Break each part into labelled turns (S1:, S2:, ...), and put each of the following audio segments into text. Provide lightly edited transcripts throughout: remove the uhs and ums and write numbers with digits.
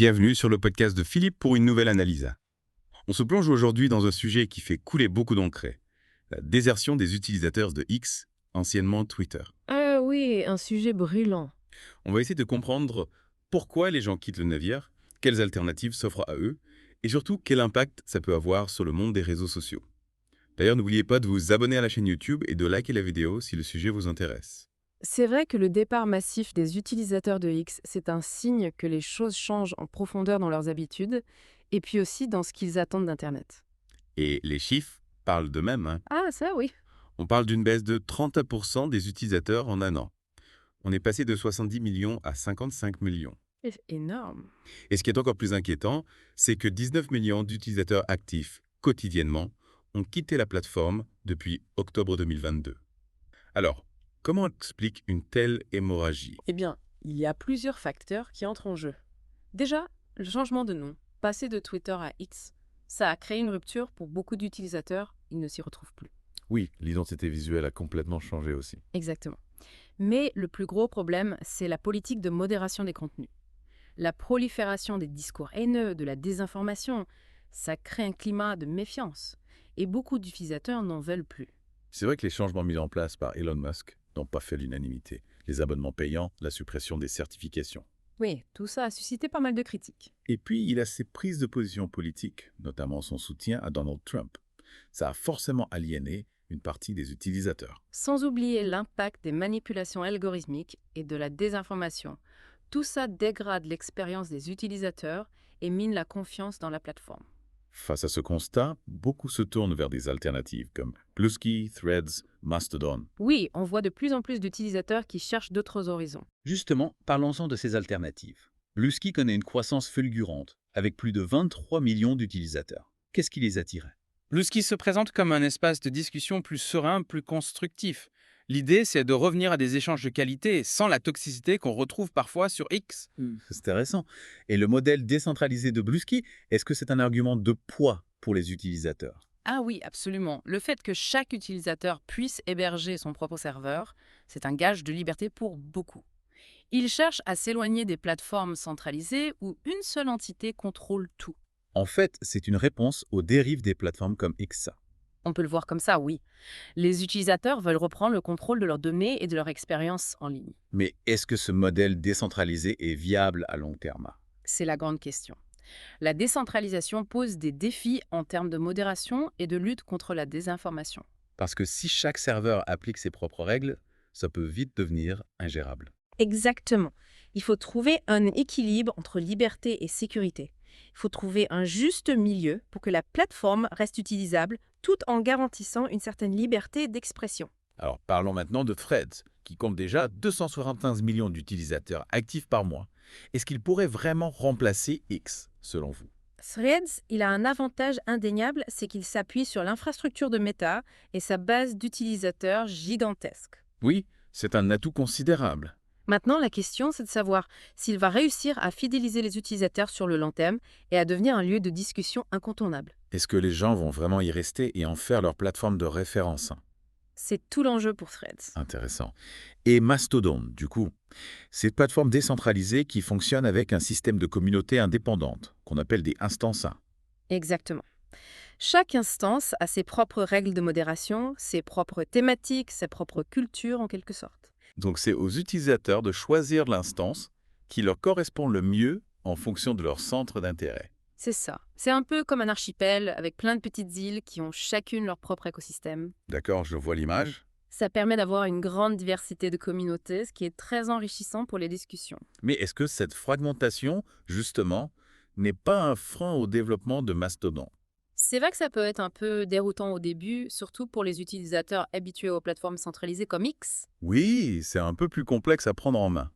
S1: Bienvenue sur le podcast de Philippe pour une nouvelle analyse. On se plonge aujourd'hui dans un sujet qui fait couler beaucoup d'encre, la désertion des utilisateurs de X, anciennement Twitter.
S2: Ah oui, un sujet brûlant.
S1: On va essayer de comprendre pourquoi les gens quittent le navire, quelles alternatives s'offrent à eux, et surtout quel impact ça peut avoir sur le monde des réseaux sociaux. D'ailleurs, n'oubliez pas de vous abonner à la chaîne YouTube et de liker la vidéo si le sujet vous intéresse.
S2: C'est vrai que le départ massif des utilisateurs de X, c'est un signe que les choses changent en profondeur dans leurs habitudes et puis aussi dans ce qu'ils attendent d'Internet.
S1: Et les chiffres parlent d'eux-mêmes.
S2: Ah, ça oui.
S1: On parle d'une baisse de 30% des utilisateurs en un an. On est passé de 70 millions à 55 millions.
S2: C'est énorme.
S1: Et ce qui est encore plus inquiétant, c'est que 19 millions d'utilisateurs actifs quotidiennement ont quitté la plateforme depuis octobre 2022. Alors, comment on explique une telle hémorragie?
S2: Eh bien, il y a plusieurs facteurs qui entrent en jeu. Déjà, le changement de nom, passer de Twitter à X, ça a créé une rupture pour beaucoup d'utilisateurs, ils ne s'y retrouvent plus.
S3: Oui, l'identité visuelle a complètement changé aussi.
S2: Exactement. Mais le plus gros problème, c'est la politique de modération des contenus. La prolifération des discours haineux, de la désinformation, ça crée un climat de méfiance. Et beaucoup d'utilisateurs n'en veulent plus.
S3: C'est vrai que les changements mis en place par Elon Musk n'ont pas fait l'unanimité. Les abonnements payants, la suppression des certifications.
S2: Oui, tout ça a suscité pas mal de critiques.
S3: Et puis, il a ses prises de position politiques, notamment son soutien à Donald Trump. Ça a forcément aliéné une partie des utilisateurs.
S2: Sans oublier l'impact des manipulations algorithmiques et de la désinformation. Tout ça dégrade l'expérience des utilisateurs et mine la confiance dans la plateforme.
S3: Face à ce constat, beaucoup se tournent vers des alternatives comme Bluesky, Threads, Mastodon.
S2: Oui, on voit de plus en plus d'utilisateurs qui cherchent d'autres horizons.
S4: Justement, parlons-en de ces alternatives. Bluesky connaît une croissance fulgurante, avec plus de 23 millions d'utilisateurs. Qu'est-ce qui les attirait?
S5: Bluesky se présente comme un espace de discussion plus serein, plus constructif. L'idée, c'est de revenir à des échanges de qualité sans la toxicité qu'on retrouve parfois sur X.
S4: C'est intéressant. Et le modèle décentralisé de Bluesky, est-ce que c'est un argument de poids pour les utilisateurs?
S2: Ah oui, absolument. Le fait que chaque utilisateur puisse héberger son propre serveur, c'est un gage de liberté pour beaucoup. Ils cherchent à s'éloigner des plateformes centralisées où une seule entité contrôle tout.
S4: En fait, c'est une réponse aux dérives des plateformes comme X.
S2: On peut le voir comme ça, oui. Les utilisateurs veulent reprendre le contrôle de leurs données et de leur expérience en ligne.
S4: Mais est-ce que ce modèle décentralisé est viable à long terme?
S2: C'est la grande question. La décentralisation pose des défis en termes de modération et de lutte contre la désinformation.
S4: Parce que si chaque serveur applique ses propres règles, ça peut vite devenir ingérable.
S2: Exactement. Il faut trouver un équilibre entre liberté et sécurité. Il faut trouver un juste milieu pour que la plateforme reste utilisable tout en garantissant une certaine liberté d'expression.
S3: Alors parlons maintenant de Threads, qui compte déjà 275 millions d'utilisateurs actifs par mois. Est-ce qu'il pourrait vraiment remplacer X, selon vous?
S2: Threads, il a un avantage indéniable, c'est qu'il s'appuie sur l'infrastructure de Meta et sa base d'utilisateurs gigantesque.
S3: Oui, c'est un atout considérable.
S2: Maintenant, la question, c'est de savoir s'il va réussir à fidéliser les utilisateurs sur le long terme et à devenir un lieu de discussion incontournable.
S3: Est-ce que les gens vont vraiment y rester et en faire leur plateforme de référence?
S2: C'est tout l'enjeu pour Threads.
S3: Intéressant. Et Mastodon, du coup, c'est une plateforme décentralisée qui fonctionne avec un système de communauté indépendante, qu'on appelle des instances.
S2: Exactement. Chaque instance a ses propres règles de modération, ses propres thématiques, sa propre culture en quelque sorte.
S3: Donc c'est aux utilisateurs de choisir l'instance qui leur correspond le mieux en fonction de leur centre d'intérêt.
S2: C'est ça. C'est un peu comme un archipel avec plein de petites îles qui ont chacune leur propre écosystème.
S3: D'accord, je vois l'image.
S2: Ça permet d'avoir une grande diversité de communautés, ce qui est très enrichissant pour les discussions.
S3: Mais est-ce que cette fragmentation, justement, n'est pas un frein au développement de Mastodon?
S2: C'est vrai que ça peut être un peu déroutant au début, surtout pour les utilisateurs habitués aux plateformes centralisées comme X.
S3: Oui, c'est un peu plus complexe à prendre en main.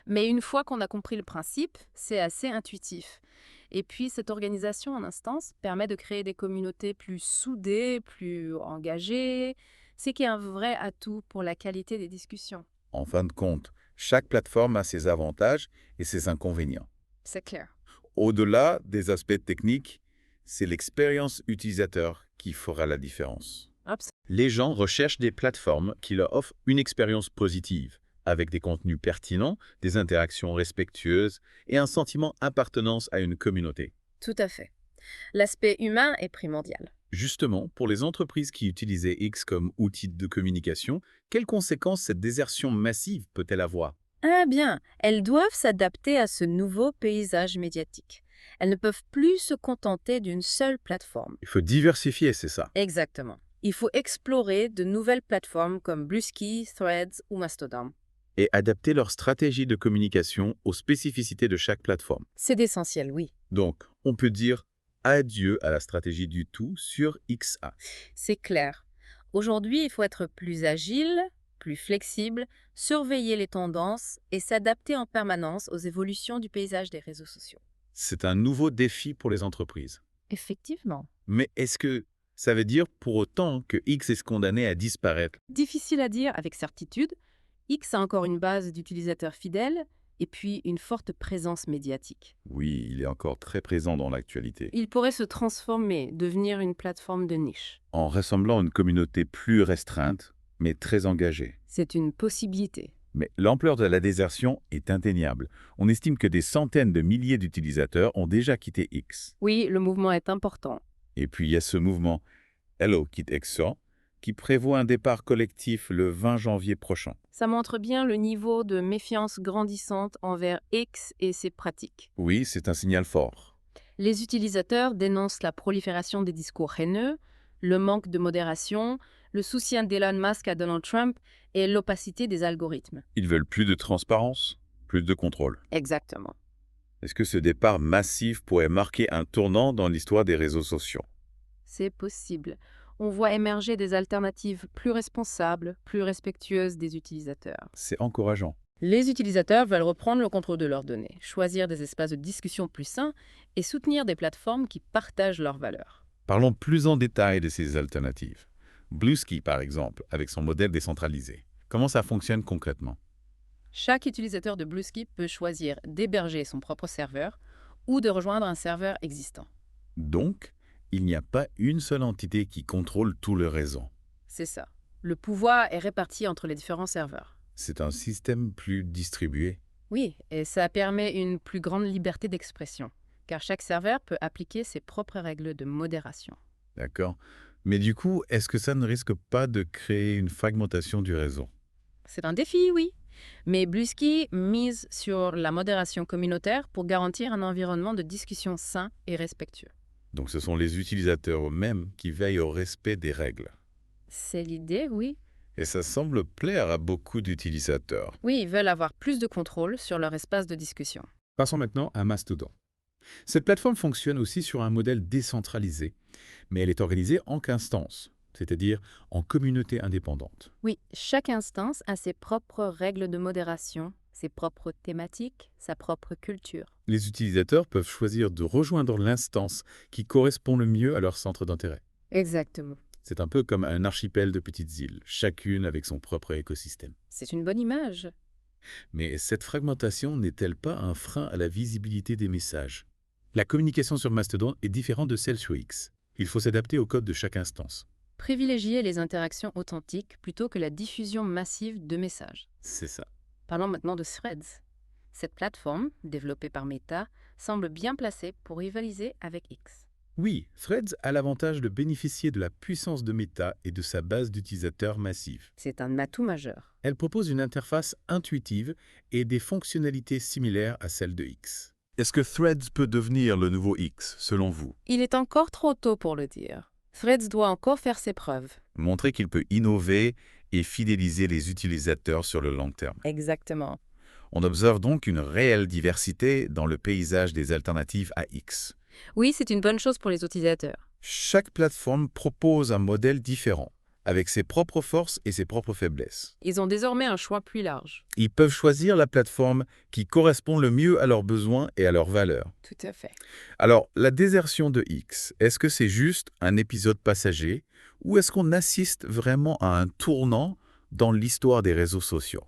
S2: Mais une fois qu'on a compris le principe, c'est assez intuitif. Et puis, cette organisation en instance permet de créer des communautés plus soudées, plus engagées, ce qui est un vrai atout pour la qualité des discussions.
S3: En fin de compte, chaque plateforme a ses avantages et ses inconvénients.
S2: C'est clair.
S3: Au-delà des aspects techniques, c'est l'expérience utilisateur qui fera la différence.
S4: Les gens recherchent des plateformes qui leur offrent une expérience positive,
S3: avec des contenus pertinents, des interactions respectueuses et un sentiment d'appartenance à une communauté.
S2: Tout à fait. L'aspect humain est primordial.
S3: Justement, pour les entreprises qui utilisaient X comme outil de communication, quelles conséquences cette désertion massive peut-elle avoir?
S2: Ah bien, elles doivent s'adapter à ce nouveau paysage médiatique. Elles ne peuvent plus se contenter d'une seule plateforme.
S3: Il faut diversifier, c'est ça.
S2: Exactement. Il faut explorer de nouvelles plateformes comme Bluesky, Threads ou Mastodon.
S3: Et adapter leur stratégie de communication aux spécificités de chaque plateforme.
S2: C'est essentiel, oui.
S3: Donc, on peut dire adieu à la stratégie du tout sur XA.
S2: C'est clair. Aujourd'hui, il faut être plus agile, plus flexible, surveiller les tendances et s'adapter en permanence aux évolutions du paysage des réseaux sociaux.
S3: C'est un nouveau défi pour les entreprises.
S2: Effectivement.
S3: Mais est-ce que ça veut dire pour autant que X est condamné à disparaître?
S2: Difficile à dire avec certitude. X a encore une base d'utilisateurs fidèles et puis une forte présence médiatique.
S1: Oui, il est encore très présent dans l'actualité.
S2: Il pourrait se transformer, devenir une plateforme de niche.
S1: En rassemblant une communauté plus restreinte, mais très engagée.
S2: C'est une possibilité.
S3: Mais l'ampleur de la désertion est indéniable. On estime que des centaines de milliers d'utilisateurs ont déjà quitté X.
S2: Oui, le mouvement est important.
S3: Et puis il y a ce mouvement Hello quitte XA qui prévoit un départ collectif le 20 janvier prochain.
S2: Ça montre bien le niveau de méfiance grandissante envers X et ses pratiques.
S3: Oui, c'est un signal fort.
S2: Les utilisateurs dénoncent la prolifération des discours haineux, le manque de modération, le soutien d'Elon Musk à Donald Trump et l'opacité des algorithmes.
S1: Ils veulent plus de transparence, plus de contrôle.
S2: Exactement.
S1: Est-ce que ce départ massif pourrait marquer un tournant dans l'histoire des réseaux sociaux?
S2: C'est possible. On voit émerger des alternatives plus responsables, plus respectueuses des utilisateurs.
S3: C'est encourageant.
S2: Les utilisateurs veulent reprendre le contrôle de leurs données, choisir des espaces de discussion plus sains et soutenir des plateformes qui partagent leurs valeurs.
S3: Parlons plus en détail de ces alternatives. Bluesky, par exemple, avec son modèle décentralisé. Comment ça fonctionne concrètement?
S2: Chaque utilisateur de Bluesky peut choisir d'héberger son propre serveur ou de rejoindre un serveur existant.
S3: Donc, il n'y a pas une seule entité qui contrôle tout le réseau.
S2: C'est ça. Le pouvoir est réparti entre les différents serveurs.
S3: C'est un système plus distribué.
S2: Oui, et ça permet une plus grande liberté d'expression, car chaque serveur peut appliquer ses propres règles de modération.
S3: D'accord. Mais du coup, est-ce que ça ne risque pas de créer une fragmentation du réseau?
S2: C'est un défi, oui. Mais Bluesky mise sur la modération communautaire pour garantir un environnement de discussion sain et respectueux.
S3: Donc ce sont les utilisateurs eux-mêmes qui veillent au respect des règles.
S2: C'est l'idée, oui.
S3: Et ça semble plaire à beaucoup d'utilisateurs.
S2: Oui, ils veulent avoir plus de contrôle sur leur espace de discussion.
S6: Passons maintenant à Mastodon. Cette plateforme fonctionne aussi sur un modèle décentralisé, mais elle est organisée en instances, c'est-à-dire en communautés indépendantes.
S2: Oui, chaque instance a ses propres règles de modération, ses propres thématiques, sa propre culture.
S3: Les utilisateurs peuvent choisir de rejoindre l'instance qui correspond le mieux à leur centre d'intérêt.
S2: Exactement.
S3: C'est un peu comme un archipel de petites îles, chacune avec son propre écosystème.
S2: C'est une bonne image.
S3: Mais cette fragmentation n'est-elle pas un frein à la visibilité des messages?
S6: La communication sur Mastodon est différente de celle sur X. Il faut s'adapter au code de chaque instance.
S2: Privilégier les interactions authentiques plutôt que la diffusion massive de messages.
S3: C'est ça.
S2: Parlons maintenant de Threads. Cette plateforme, développée par Meta, semble bien placée pour rivaliser avec X.
S3: Oui, Threads a l'avantage de bénéficier de la puissance de Meta et de sa base d'utilisateurs massive.
S2: C'est un atout majeur.
S3: Elle propose une interface intuitive et des fonctionnalités similaires à celles de X.
S1: Est-ce que Threads peut devenir le nouveau X, selon vous?
S2: Il est encore trop tôt pour le dire. Threads doit encore faire ses preuves.
S3: Montrer qu'il peut innover et fidéliser les utilisateurs sur le long terme.
S2: Exactement.
S3: On observe donc une réelle diversité dans le paysage des alternatives à X.
S2: Oui, c'est une bonne chose pour les utilisateurs.
S3: Chaque plateforme propose un modèle différent, avec ses propres forces et ses propres faiblesses.
S2: Ils ont désormais un choix plus large.
S3: Ils peuvent choisir la plateforme qui correspond le mieux à leurs besoins et à leurs valeurs.
S2: Tout à fait.
S3: Alors, la désertion de X, est-ce que c'est juste un épisode passager ou est-ce qu'on assiste vraiment à un tournant dans l'histoire des réseaux sociaux?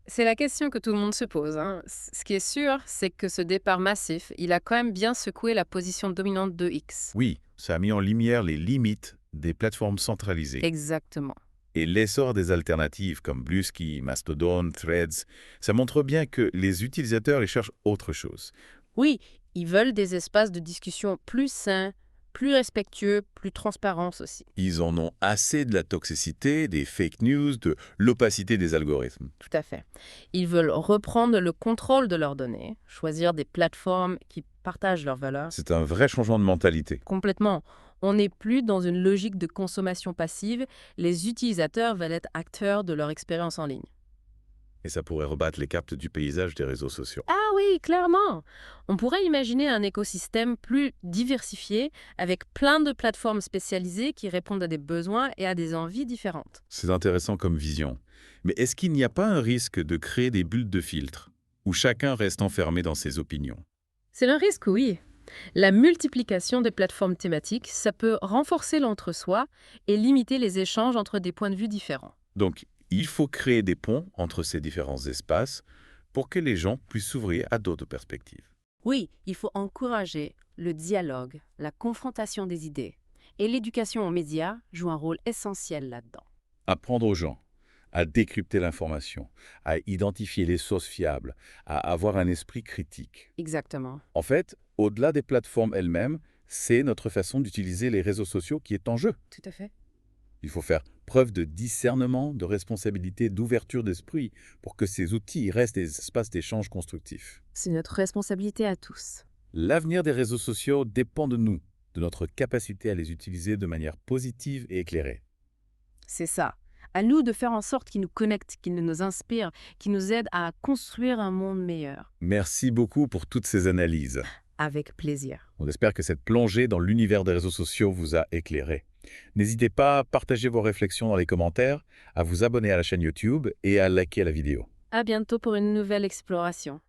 S2: C'est la question que tout le monde se pose. Ce qui est sûr, c'est que ce départ massif, il a quand même bien secoué la position dominante de X.
S3: Oui, ça a mis en lumière les limites des plateformes centralisées.
S2: Exactement.
S3: Et l'essor des alternatives comme Bluesky, Mastodon, Threads, ça montre bien que les utilisateurs ils cherchent autre chose.
S2: Oui, ils veulent des espaces de discussion plus sains, plus respectueux, plus transparents aussi.
S3: Ils en ont assez de la toxicité, des fake news, de l'opacité des algorithmes.
S2: Tout à fait. Ils veulent reprendre le contrôle de leurs données, choisir des plateformes qui partagent leurs valeurs.
S3: C'est un vrai changement de mentalité.
S2: Complètement. On n'est plus dans une logique de consommation passive. Les utilisateurs veulent être acteurs de leur expérience en ligne.
S3: Et ça pourrait rebattre les cartes du paysage des réseaux sociaux.
S2: Ah oui, clairement. On pourrait imaginer un écosystème plus diversifié avec plein de plateformes spécialisées qui répondent à des besoins et à des envies différentes.
S3: C'est intéressant comme vision. Mais est-ce qu'il n'y a pas un risque de créer des bulles de filtre, où chacun reste enfermé dans ses opinions?
S2: C'est un risque, oui. La multiplication des plateformes thématiques, ça peut renforcer l'entre-soi et limiter les échanges entre des points de vue différents.
S3: Donc, il faut créer des ponts entre ces différents espaces pour que les gens puissent s'ouvrir à d'autres perspectives.
S2: Oui, il faut encourager le dialogue, la confrontation des idées. Et l'éducation aux médias joue un rôle essentiel là-dedans.
S3: Apprendre aux gens à décrypter l'information, à identifier les sources fiables, à avoir un esprit critique.
S2: Exactement.
S3: En fait, au-delà des plateformes elles-mêmes, c'est notre façon d'utiliser les réseaux sociaux qui est en jeu.
S2: Tout à fait.
S3: Il faut faire preuve de discernement, de responsabilité, d'ouverture d'esprit pour que ces outils restent des espaces d'échange constructifs.
S2: C'est notre responsabilité à tous.
S3: L'avenir des réseaux sociaux dépend de nous, de notre capacité à les utiliser de manière positive et éclairée.
S2: C'est ça. À nous de faire en sorte qu'ils nous connectent, qu'ils nous inspirent, qu'ils nous aident à construire un monde meilleur.
S3: Merci beaucoup pour toutes ces analyses.
S2: Avec plaisir.
S3: On espère que cette plongée dans l'univers des réseaux sociaux vous a éclairé. N'hésitez pas à partager vos réflexions dans les commentaires, à vous abonner à la chaîne YouTube et à liker la vidéo.
S2: À bientôt pour une nouvelle exploration.